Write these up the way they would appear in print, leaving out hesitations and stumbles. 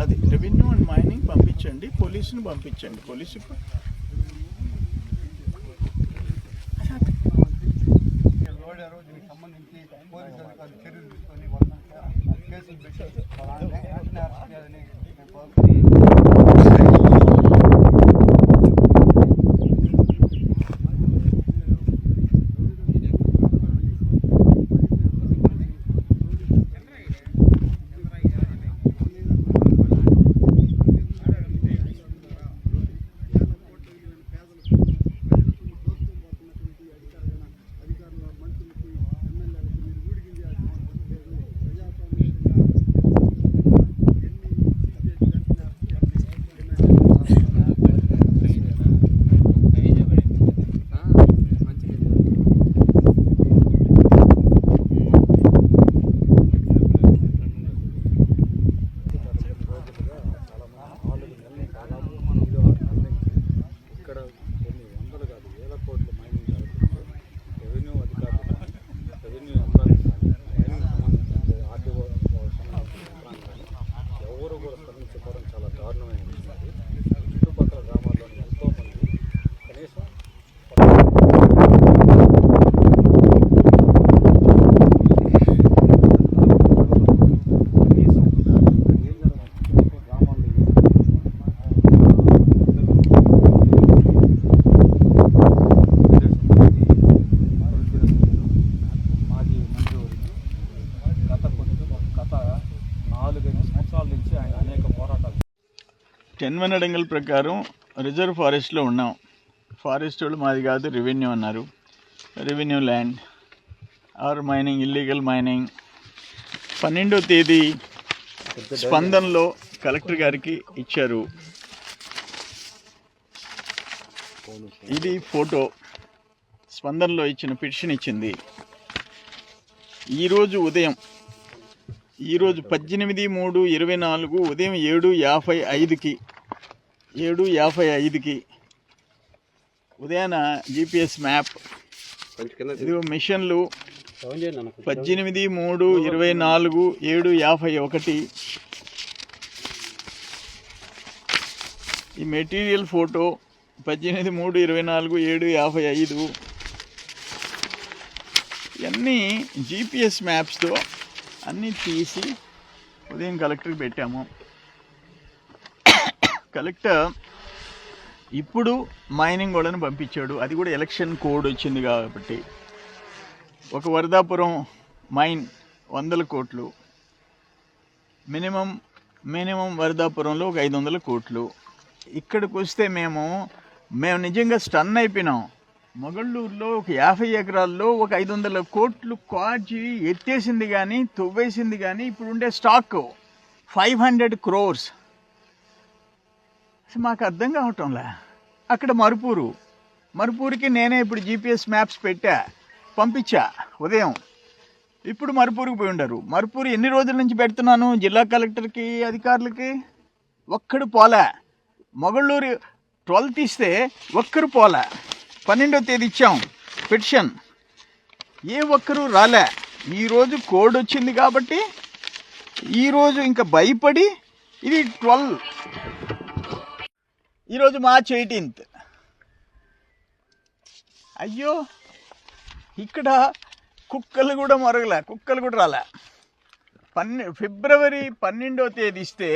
అది revenue and mining పంపించండి, పోలీసుని పంపించండి. పోలీసుకు దీనికి సంబంధించి పోలీసు అధికారులు చర్యలు తీసుకొని కేసులు పెట్టి టెన్వనడంగల్ ప్రకారం రిజర్వ్ ఫారెస్ట్లో ఉన్నాం. ఫారెస్ట్ వాళ్ళు మాది కాదు, రెవెన్యూ అన్నారు. Revenue land or mining, illegal mining. 12వ తేదీ స్పందనలో కలెక్టర్ గారికి ఇచ్చారు. ఇది ఫోటో, స్పందనలో ఇచ్చిన పిటిషన్ ఇచ్చింది. ఈరోజు 18/3/24 ఉదయం 7:55కి ఉదయాన జిపిఎస్ మ్యాప్, ఇది మిషన్లు 18/3/24 7:51. ఈ మెటీరియల్ ఫోటో 18/3/24 7:55. ఇవన్నీ జిపిఎస్ మ్యాప్స్తో అన్నీ తీసి ఉదయం కలెక్టర్కి పెట్టాము. కలెక్టర్ ఇప్పుడు మైనింగ్ వాళ్ళని పంపించాడు. అది కూడా ఎలక్షన్ కోడ్ వచ్చింది కాబట్టి. ఒక వరదాపురం మైన్ 100 కోట్లు, మినిమం వరదాపురంలో ఒక 500 కోట్లు. ఇక్కడికి వస్తే మేము నిజంగా స్టన్ అయిపోయినాం. మొగళ్ళూరులో ఒక 50 ఎకరాల్లో ఒక 500 కోట్లు కాచి ఎత్తేసింది కానీ, తవ్వేసింది కానీ, ఇప్పుడు ఉండే స్టాక్ 500 crores. మాకు అర్థం కావటంలే. అక్కడ మరుపూరికి నేనే ఇప్పుడు జిపిఎస్ మ్యాప్స్ పంపించా ఉదయం. ఇప్పుడు మరుపూరుకి పోయి ఉండరు. మరుపూరు ఎన్ని రోజుల నుంచి పెడుతున్నాను జిల్లా కలెక్టర్కి, అధికారులకి, ఒక్కడు పోలే. మొగళ్ళూరు 12 తీస్తే ఒక్కరు పోలే. 12వ తేదీ ఇచ్చాం పిటిషన్, ఏ ఒక్కరూ రాలే. ఈరోజు కోడ్ వచ్చింది కాబట్టి ఈరోజు ఇంకా భయపడి, ఇది 12, ఈరోజు March 18th. అయ్యో, ఇక్కడ కుక్కలు కూడా మొరగలే, కుక్కలు కూడా రాలే. ఫిబ్రవరి 12వ తేదీ ఇస్తే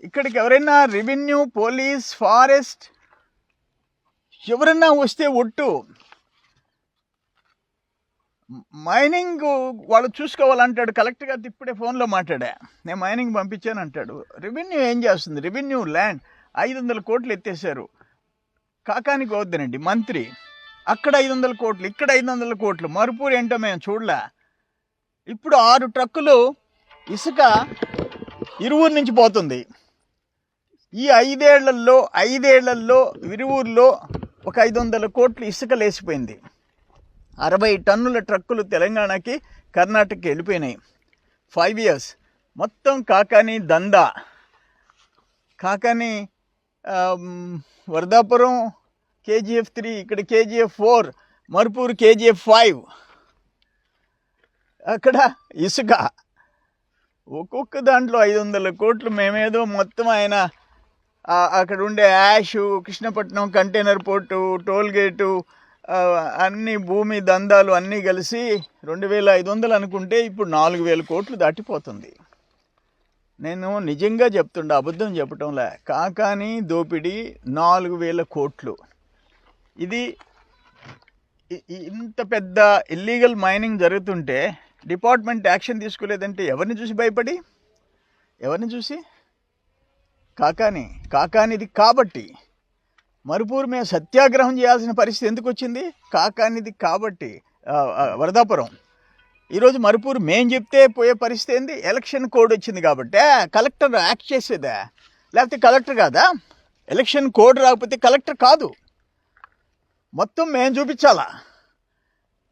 ఇక్కడికి ఎవరైనా రెవెన్యూ, పోలీస్, ఫారెస్ట్ ఎవరన్నా వస్తే ఒట్టు. మైనింగ్ వాళ్ళు చూసుకోవాలంటాడు కలెక్టర్ గారు. ఇప్పుడే ఫోన్లో మాట్లాడా, నేను మైనింగ్ పంపించాను అంటాడు. రెవెన్యూ ఏం చేస్తుంది? రెవెన్యూ ల్యాండ్ 500 కోట్లు ఎత్తేసారు. కాకానికి వద్దనండి మంత్రి, అక్కడ 500 కోట్లు, ఇక్కడ 500 కోట్లు. మరుపూరు ఏంటో మేము చూడలే. ఇప్పుడు 6 ట్రక్కులు ఇసుక ఇరువురు నుంచి పోతుంది. ఈ 5 ఏళ్లలో ఇరువురులో ఒక 500 కోట్లు ఇసుక లేచిపోయింది. 60 టన్నుల ట్రక్కులు తెలంగాణకి, కర్ణాటకకి వెళ్ళిపోయినాయి. 5 years మొత్తం కాకాని దందా. కాకాని వరదాపురం KGF 3, ఇక్కడ KGF 4, మరుపూరు KGF 5. అక్కడ ఇసుక ఒక్కొక్క దాంట్లో 500 కోట్లు. మేమేదో మొత్తం ఆయన అక్కడ ఉండే ash, Krishnapatnam container port, tollgate, అన్ని భూమి దందాలు అన్నీ కలిసి 2500 అనుకుంటే ఇప్పుడు 4000 కోట్లు దాటిపోతుంది. నేను నిజంగా చెప్తుండే, అబద్ధం చెప్పటంలే. కాకాని దోపిడీ 4000 కోట్లు. ఇది ఇంత పెద్ద ఇల్లీగల్ మైనింగ్ జరుగుతుంటే డిపార్ట్మెంట్ యాక్షన్ తీసుకోలేదంటే ఎవరిని చూసి భయపడి, ఎవరిని చూసి? కాకానిది కాబట్టి మరుపూరు మేము సత్యాగ్రహం చేయాల్సిన పరిస్థితి ఎందుకు వచ్చింది? కాకానిది కాబట్టి. వరదాపురం ఈరోజు మరుపూరు మేం చెప్తే పోయే పరిస్థితి ఏంది? ఎలక్షన్ కోడ్ వచ్చింది కాబట్టి కలెక్టర్ యాక్ట్ చేసేదా? లేకపోతే కలెక్టర్ కాదా? ఎలక్షన్ కోడ్ రాకపోతే కలెక్టర్ కాదు, మొత్తం మేము చూపించాలా?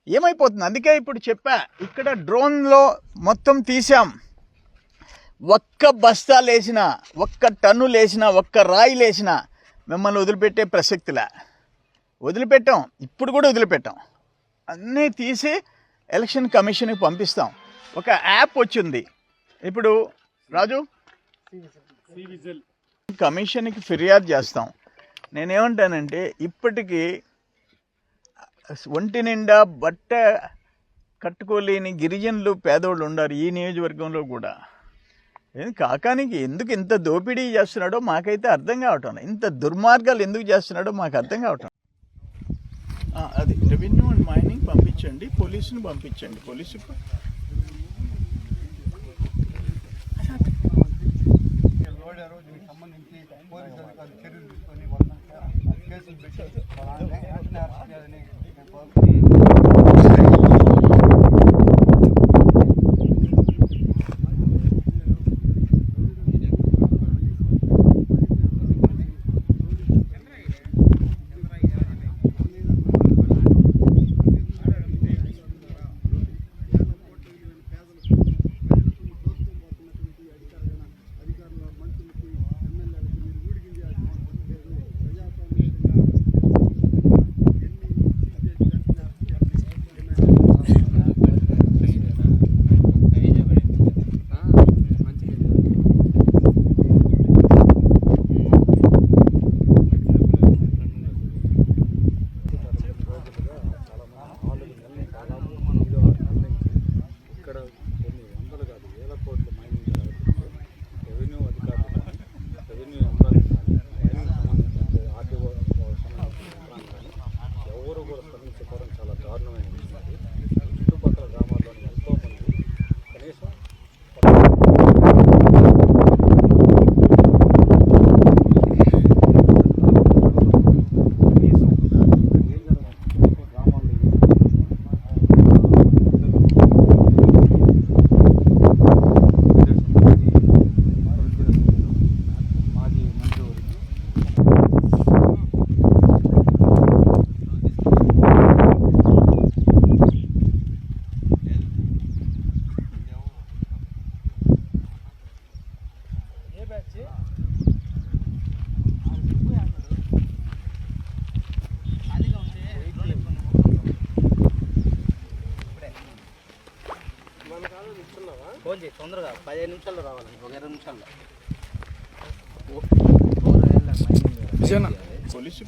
ఏమైపోతుంది? అందుకే ఇప్పుడు చెప్పా, ఇక్కడ డ్రోన్లో మొత్తం తీసాం. ఒక్క బస్తాలు వేసినా, ఒక్క టన్ను లేసినా, ఒక్క రాయి లేసినా మిమ్మల్ని వదిలిపెట్టే ప్రసక్తిలా. వదిలిపెట్టాం, ఇప్పుడు కూడా వదిలిపెట్టాం. అన్నీ తీసి ఎలక్షన్ కమిషన్కి పంపిస్తాం. ఒక యాప్ వచ్చింది ఇప్పుడు రాజు, కమిషన్కి ఫిర్యాదు చేస్తాం. నేనేమంటానంటే ఇప్పటికీ ఒంటి నిండా బట్ట కట్టుకోలేని గిరిజనులు, పేదోళ్ళు ఉన్నారు ఈ నియోజకవర్గంలో కూడా. కాకానికి ఎందుకు ఇంత దోపిడీ చేస్తున్నాడో మాకైతే అర్థం కావటం, ఇంత దుర్మార్గాలు ఎందుకు చేస్తున్నాడో మాకు అర్థం కావటం. అది రెవెన్యూ అండ్ మైనింగ్ పంపించండి, పోలీసుని పంపించండి. పోలీసుకు లోడారు, దీనికి సంబంధించి పోలీసు అధికారులు చర్యలు తీసుకొని వాళ్ళని కేసులు పెట్టి వెంటనే అరెస్ట్ చేయాలని ఫోన్ చేయి తొందరగా 15 నిమిషాల్లో రావాలండి, ఒక 20 నిమిషాల్లో. పోలీసు